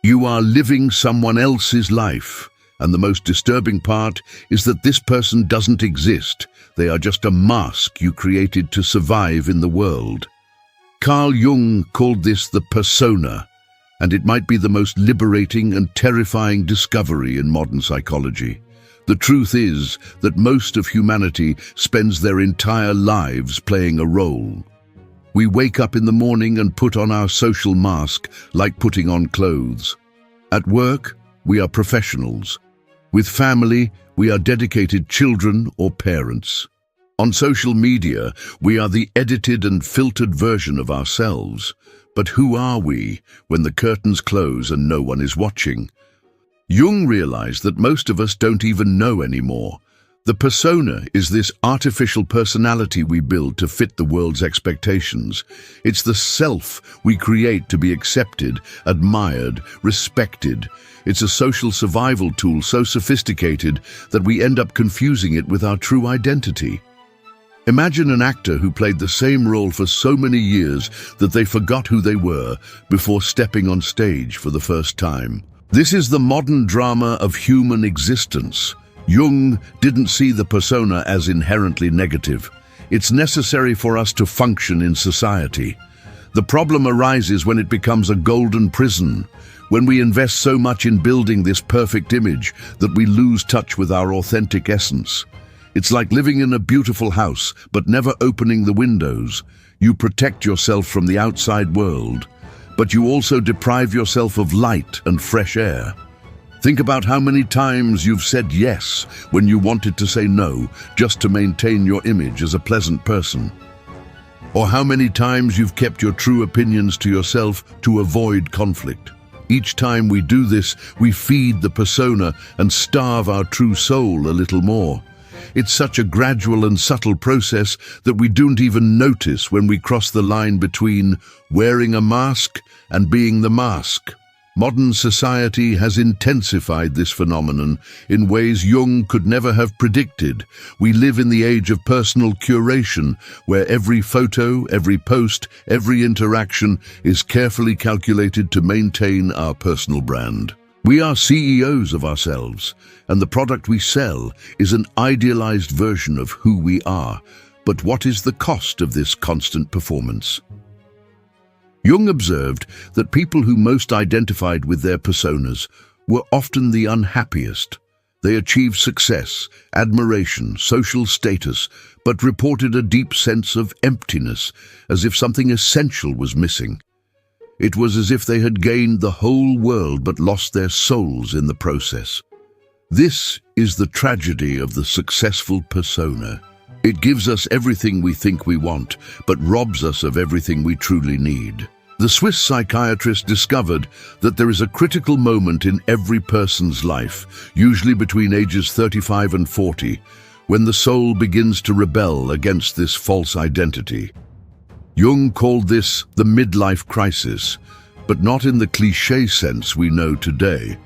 You are living someone else's life, and the most disturbing part is that this person doesn't exist. They are just a mask you created to survive in the world. Carl Jung called this the persona, and it might be the most liberating and terrifying discovery in modern psychology. The truth is that most of humanity spends their entire lives playing a role. We wake up in the morning and put on our social mask like putting on clothes. At work, we are professionals. With family, we are dedicated children or parents. On social media, we are the edited and filtered version of ourselves. But who are we when the curtains close and no one is watching? Jung realized that most of us don't even know anymore. The persona is this artificial personality we build to fit the world's expectations. It's the self we create to be accepted, admired, respected. It's a social survival tool so sophisticated that we end up confusing it with our true identity. Imagine an actor who played the same role for so many years that they forgot who they were before stepping on stage for the first time. This is the modern drama of human existence. Jung didn't see the persona as inherently negative. It's necessary for us to function in society. The problem arises when it becomes a golden prison, when we invest so much in building this perfect image that we lose touch with our authentic essence. It's like living in a beautiful house, but never opening the windows. You protect yourself from the outside world, but you also deprive yourself of light and fresh air. Think about how many times you've said yes when you wanted to say no, just to maintain your image as a pleasant person. Or how many times you've kept your true opinions to yourself to avoid conflict. Each time we do this, we feed the persona and starve our true soul a little more. It's such a gradual and subtle process that we don't even notice when we cross the line between wearing a mask and being the mask. Modern society has intensified this phenomenon in ways Jung could never have predicted. We live in the age of personal curation, where every photo, every post, every interaction is carefully calculated to maintain our personal brand. We are CEOs of ourselves, and the product we sell is an idealized version of who we are. But what is the cost of this constant performance? Jung observed that people who most identified with their personas were often the unhappiest. They achieved success, admiration, social status, but reported a deep sense of emptiness, as if something essential was missing. It was as if they had gained the whole world but lost their souls in the process. This is the tragedy of the successful persona. It gives us everything we think we want, but robs us of everything we truly need. The Swiss psychiatrist discovered that there is a critical moment in every person's life, usually between ages 35 and 40, when the soul begins to rebel against this false identity. Jung called this the midlife crisis, but not in the cliché sense we know today.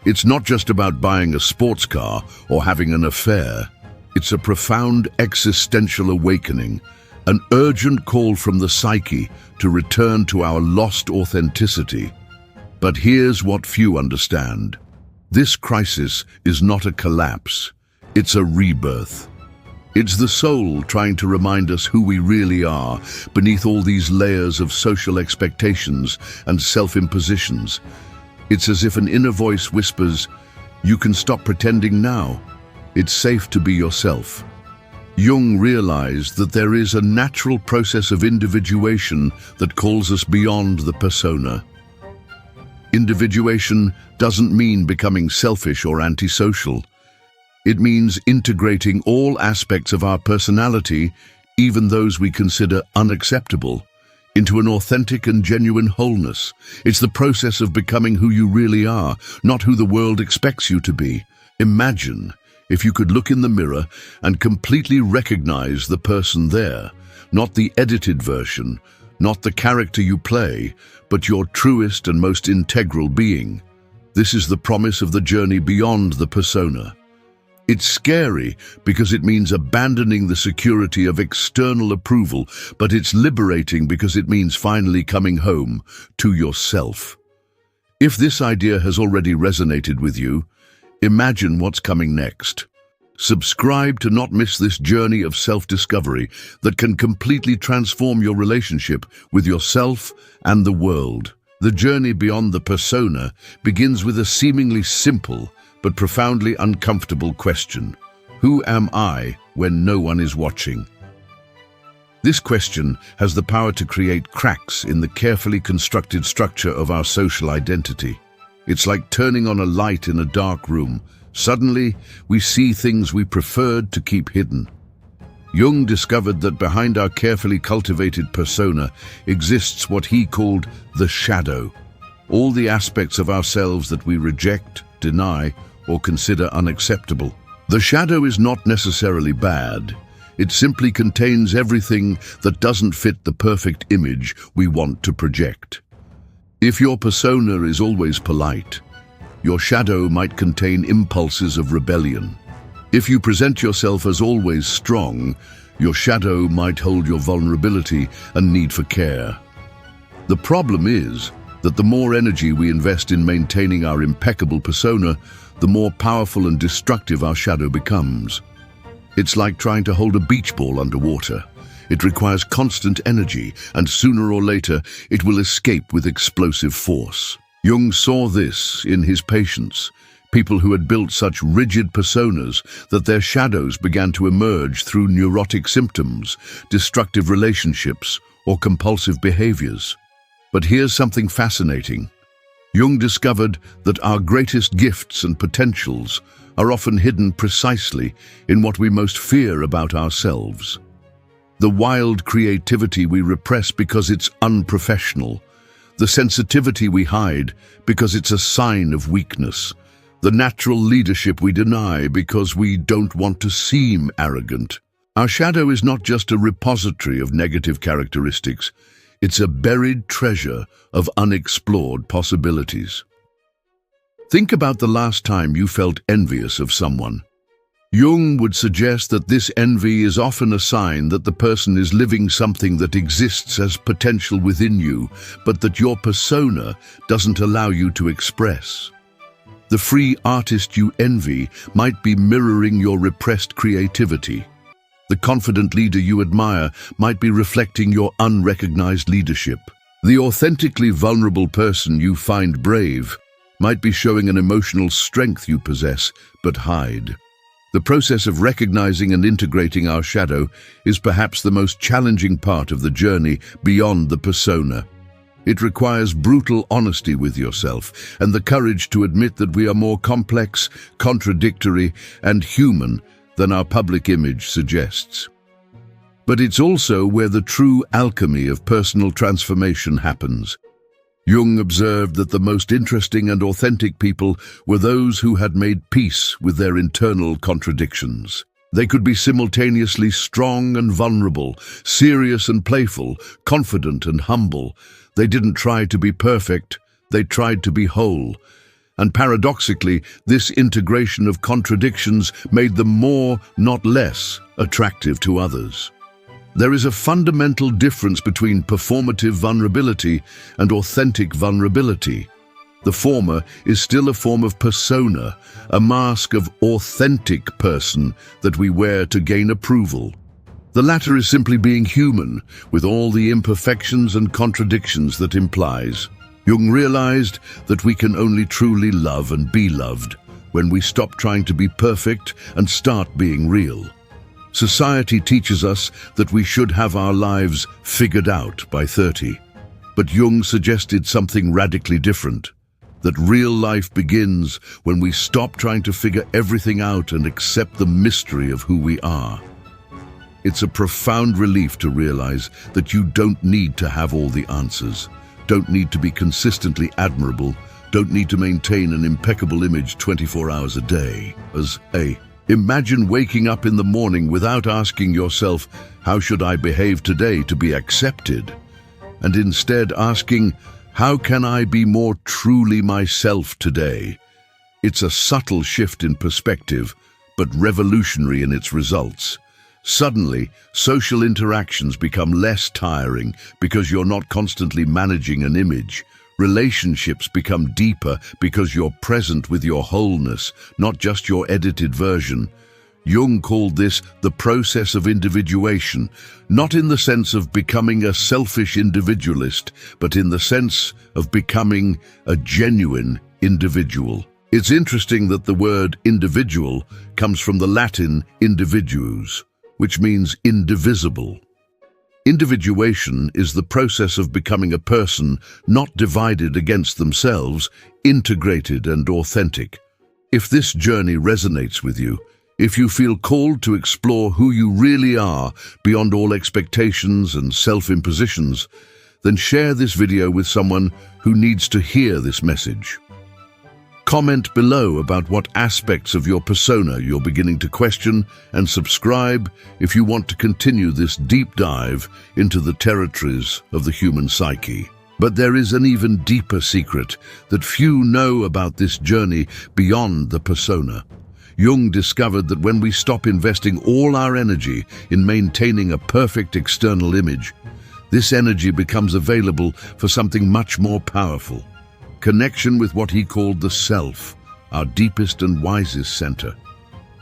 It's not just about buying a sports car or having an affair. It's a profound existential awakening, an urgent call from the psyche to return to our lost authenticity. But here's what few understand. This crisis is not a collapse, it's a rebirth. It's the soul trying to remind us who we really are beneath all these layers of social expectations and self-impositions. It's as if an inner voice whispers, "You can stop pretending now. It's safe to be yourself." Jung realized that there is a natural process of individuation that calls us beyond the persona. Individuation doesn't mean becoming selfish or antisocial. It means integrating all aspects of our personality, even those we consider unacceptable, into an authentic and genuine wholeness. It's the process of becoming who you really are, not who the world expects you to be. Imagine if you could look in the mirror and completely recognize the person there, not the edited version, not the character you play, but your truest and most integral being. This is the promise of the journey beyond the persona. It's scary because it means abandoning the security of external approval, but it's liberating because it means finally coming home to yourself. If this idea has already resonated with you, imagine what's coming next. Subscribe to not miss this journey of self-discovery that can completely transform your relationship with yourself and the world. The journey beyond the persona begins with a seemingly simple but profoundly uncomfortable question. Who am I when no one is watching? This question has the power to create cracks in the carefully constructed structure of our social identity. It's like turning on a light in a dark room. Suddenly, we see things we preferred to keep hidden. Jung discovered that behind our carefully cultivated persona exists what he called the shadow, all the aspects of ourselves that we reject, deny, or consider unacceptable. The shadow is not necessarily bad. It simply contains everything that doesn't fit the perfect image we want to project. If your persona is always polite, your shadow might contain impulses of rebellion. If you present yourself as always strong, your shadow might hold your vulnerability and need for care. The problem is that the more energy we invest in maintaining our impeccable persona, the more powerful and destructive our shadow becomes. It's like trying to hold a beach ball underwater. It requires constant energy, and sooner or later, it will escape with explosive force. Jung saw this in his patients, people who had built such rigid personas that their shadows began to emerge through neurotic symptoms, destructive relationships, or compulsive behaviors. But here's something fascinating. Jung discovered that our greatest gifts and potentials are often hidden precisely in what we most fear about ourselves. The wild creativity we repress because it's unprofessional, the sensitivity we hide because it's a sign of weakness, the natural leadership we deny because we don't want to seem arrogant. Our shadow is not just a repository of negative characteristics, it's a buried treasure of unexplored possibilities. Think about the last time you felt envious of someone. Jung would suggest that this envy is often a sign that the person is living something that exists as potential within you, but that your persona doesn't allow you to express. The free artist you envy might be mirroring your repressed creativity. The confident leader you admire might be reflecting your unrecognized leadership. The authentically vulnerable person you find brave might be showing an emotional strength you possess but hide. The process of recognizing and integrating our shadow is perhaps the most challenging part of the journey beyond the persona. It requires brutal honesty with yourself and the courage to admit that we are more complex, contradictory, and human than our public image suggests. But it's also where the true alchemy of personal transformation happens. Jung observed that the most interesting and authentic people were those who had made peace with their internal contradictions. They could be simultaneously strong and vulnerable, serious and playful, confident and humble. They didn't try to be perfect, they tried to be whole. And paradoxically, this integration of contradictions made them more, not less, attractive to others. There is a fundamental difference between performative vulnerability and authentic vulnerability. The former is still a form of persona, a mask of authentic person that we wear to gain approval. The latter is simply being human, with all the imperfections and contradictions that implies. Jung realized that we can only truly love and be loved when we stop trying to be perfect and start being real. Society teaches us that we should have our lives figured out by 30. But Jung suggested something radically different, that real life begins when we stop trying to figure everything out and accept the mystery of who we are. It's a profound relief to realize that you don't need to have all the answers, don't need to be consistently admirable, don't need to maintain an impeccable image 24 hours a day. Imagine waking up in the morning without asking yourself, how should I behave today to be accepted? And instead asking, how can I be more truly myself today? It's a subtle shift in perspective, but revolutionary in its results. Suddenly, social interactions become less tiring because you're not constantly managing an image, Relationships become deeper because you're present with your wholeness, not just your edited version. Jung called this the process of individuation, not in the sense of becoming a selfish individualist, but in the sense of becoming a genuine individual. It's interesting that the word individual comes from the Latin individuus, which means indivisible. Individuation is the process of becoming a person not divided against themselves, integrated and authentic. If this journey resonates with you, if you feel called to explore who you really are beyond all expectations and self-impositions, then share this video with someone who needs to hear this message. Comment below about what aspects of your persona you're beginning to question, and subscribe if you want to continue this deep dive into the territories of the human psyche. But there is an even deeper secret that few know about this journey beyond the persona. Jung discovered that when we stop investing all our energy in maintaining a perfect external image, this energy becomes available for something much more powerful. Connection with what he called the self, our deepest and wisest center.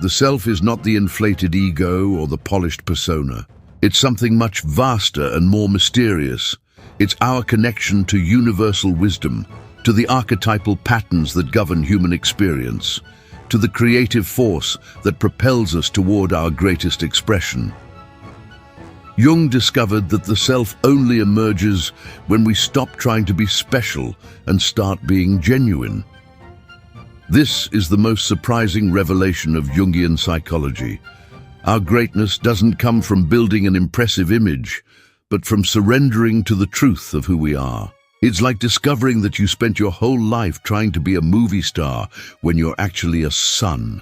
The self is not the inflated ego or the polished persona. It's something much vaster and more mysterious. It's our connection to universal wisdom, to the archetypal patterns that govern human experience, to the creative force that propels us toward our greatest expression. Jung discovered that the self only emerges when we stop trying to be special and start being genuine. This is the most surprising revelation of Jungian psychology. Our greatness doesn't come from building an impressive image, but from surrendering to the truth of who we are. It's like discovering that you spent your whole life trying to be a movie star when you're actually a sun,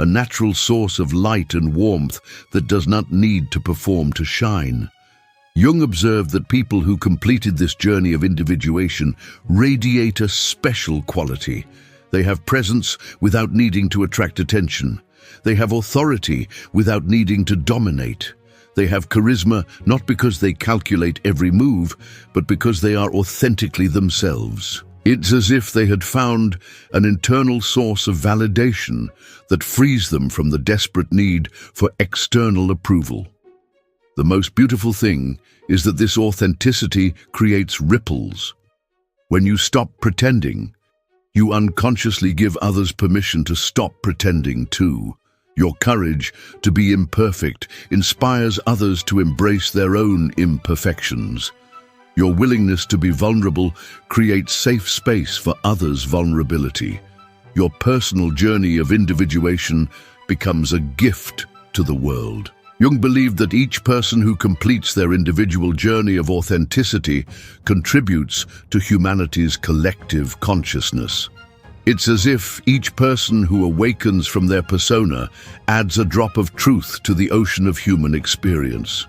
a natural source of light and warmth that does not need to perform to shine. Jung observed that people who completed this journey of individuation radiate a special quality. They have presence without needing to attract attention. They have authority without needing to dominate. They have charisma not because they calculate every move, but because they are authentically themselves. It's as if they had found an internal source of validation that frees them from the desperate need for external approval. The most beautiful thing is that this authenticity creates ripples. When you stop pretending, you unconsciously give others permission to stop pretending too. Your courage to be imperfect inspires others to embrace their own imperfections. Your willingness to be vulnerable creates safe space for others' vulnerability. Your personal journey of individuation becomes a gift to the world. Jung believed that each person who completes their individual journey of authenticity contributes to humanity's collective consciousness. It's as if each person who awakens from their persona adds a drop of truth to the ocean of human experience.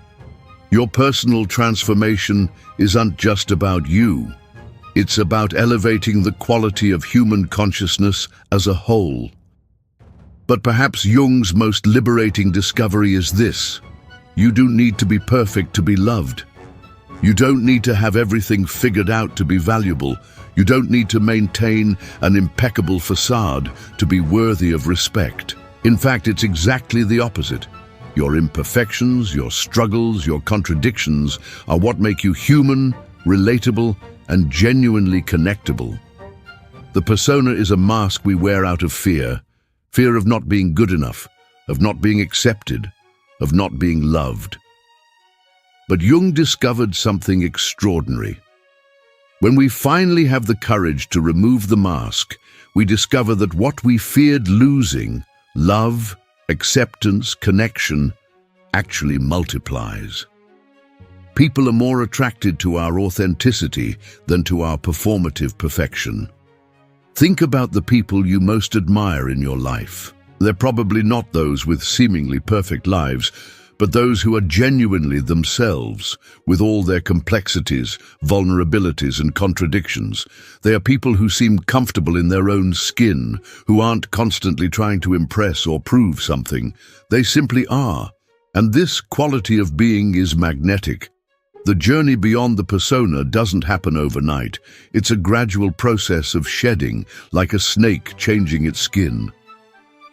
Your personal transformation isn't just about you. It's about elevating the quality of human consciousness as a whole. But perhaps Jung's most liberating discovery is this: you don't need to be perfect to be loved. You don't need to have everything figured out to be valuable. You don't need to maintain an impeccable facade to be worthy of respect. In fact, it's exactly the opposite. Your imperfections, your struggles, your contradictions are what make you human, relatable, and genuinely connectable. The persona is a mask we wear out of fear. Fear of not being good enough, of not being accepted, of not being loved. But Jung discovered something extraordinary. When we finally have the courage to remove the mask, we discover that what we feared losing, love, acceptance, connection, actually multiplies. People are more attracted to our authenticity than to our performative perfection. Think about the people you most admire in your life. They're probably not those with seemingly perfect lives, but those who are genuinely themselves, with all their complexities, vulnerabilities, and contradictions. They are people who seem comfortable in their own skin, who aren't constantly trying to impress or prove something. They simply are. And this quality of being is magnetic. The journey beyond the persona doesn't happen overnight. It's a gradual process of shedding, like a snake changing its skin.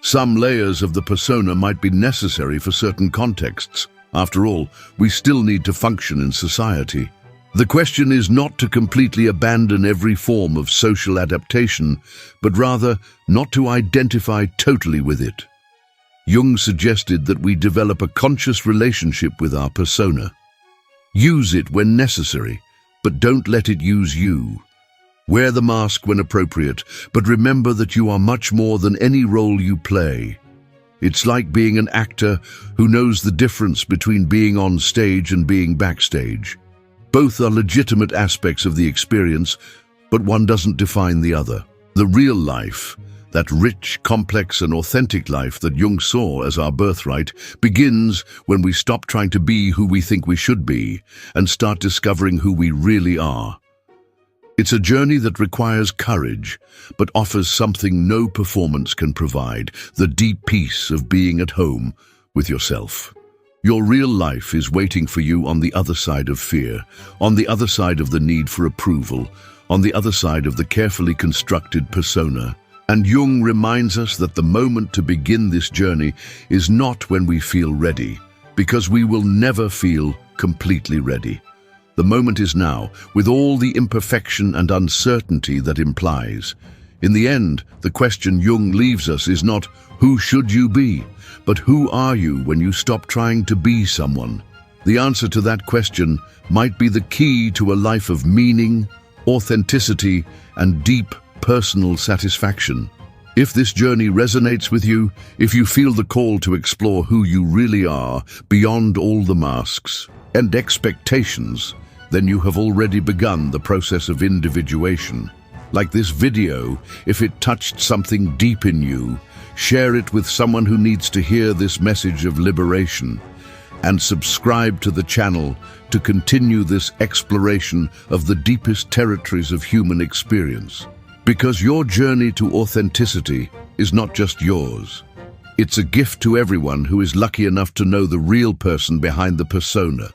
Some layers of the persona might be necessary for certain contexts. After all, we still need to function in society. The question is not to completely abandon every form of social adaptation, but rather not to identify totally with it. Jung suggested that we develop a conscious relationship with our persona. Use it when necessary, but don't let it use you. Wear the mask when appropriate, but remember that you are much more than any role you play. It's like being an actor who knows the difference between being on stage and being backstage. Both are legitimate aspects of the experience, but one doesn't define the other. The real life, that rich, complex and authentic life that Jung saw as our birthright, begins when we stop trying to be who we think we should be and start discovering who we really are. It's a journey that requires courage, but offers something no performance can provide, the deep peace of being at home with yourself. Your real life is waiting for you on the other side of fear, on the other side of the need for approval, on the other side of the carefully constructed persona. And Jung reminds us that the moment to begin this journey is not when we feel ready, because we will never feel completely ready. The moment is now, with all the imperfection and uncertainty that implies. In the end, the question Jung leaves us is not, who should you be, but who are you when you stop trying to be someone? The answer to that question might be the key to a life of meaning, authenticity, and deep personal satisfaction. If this journey resonates with you, if you feel the call to explore who you really are beyond all the masks and expectations, then you have already begun the process of individuation. Like this video, if it touched something deep in you, share it with someone who needs to hear this message of liberation, and subscribe to the channel to continue this exploration of the deepest territories of human experience. Because your journey to authenticity is not just yours. It's a gift to everyone who is lucky enough to know the real person behind the persona.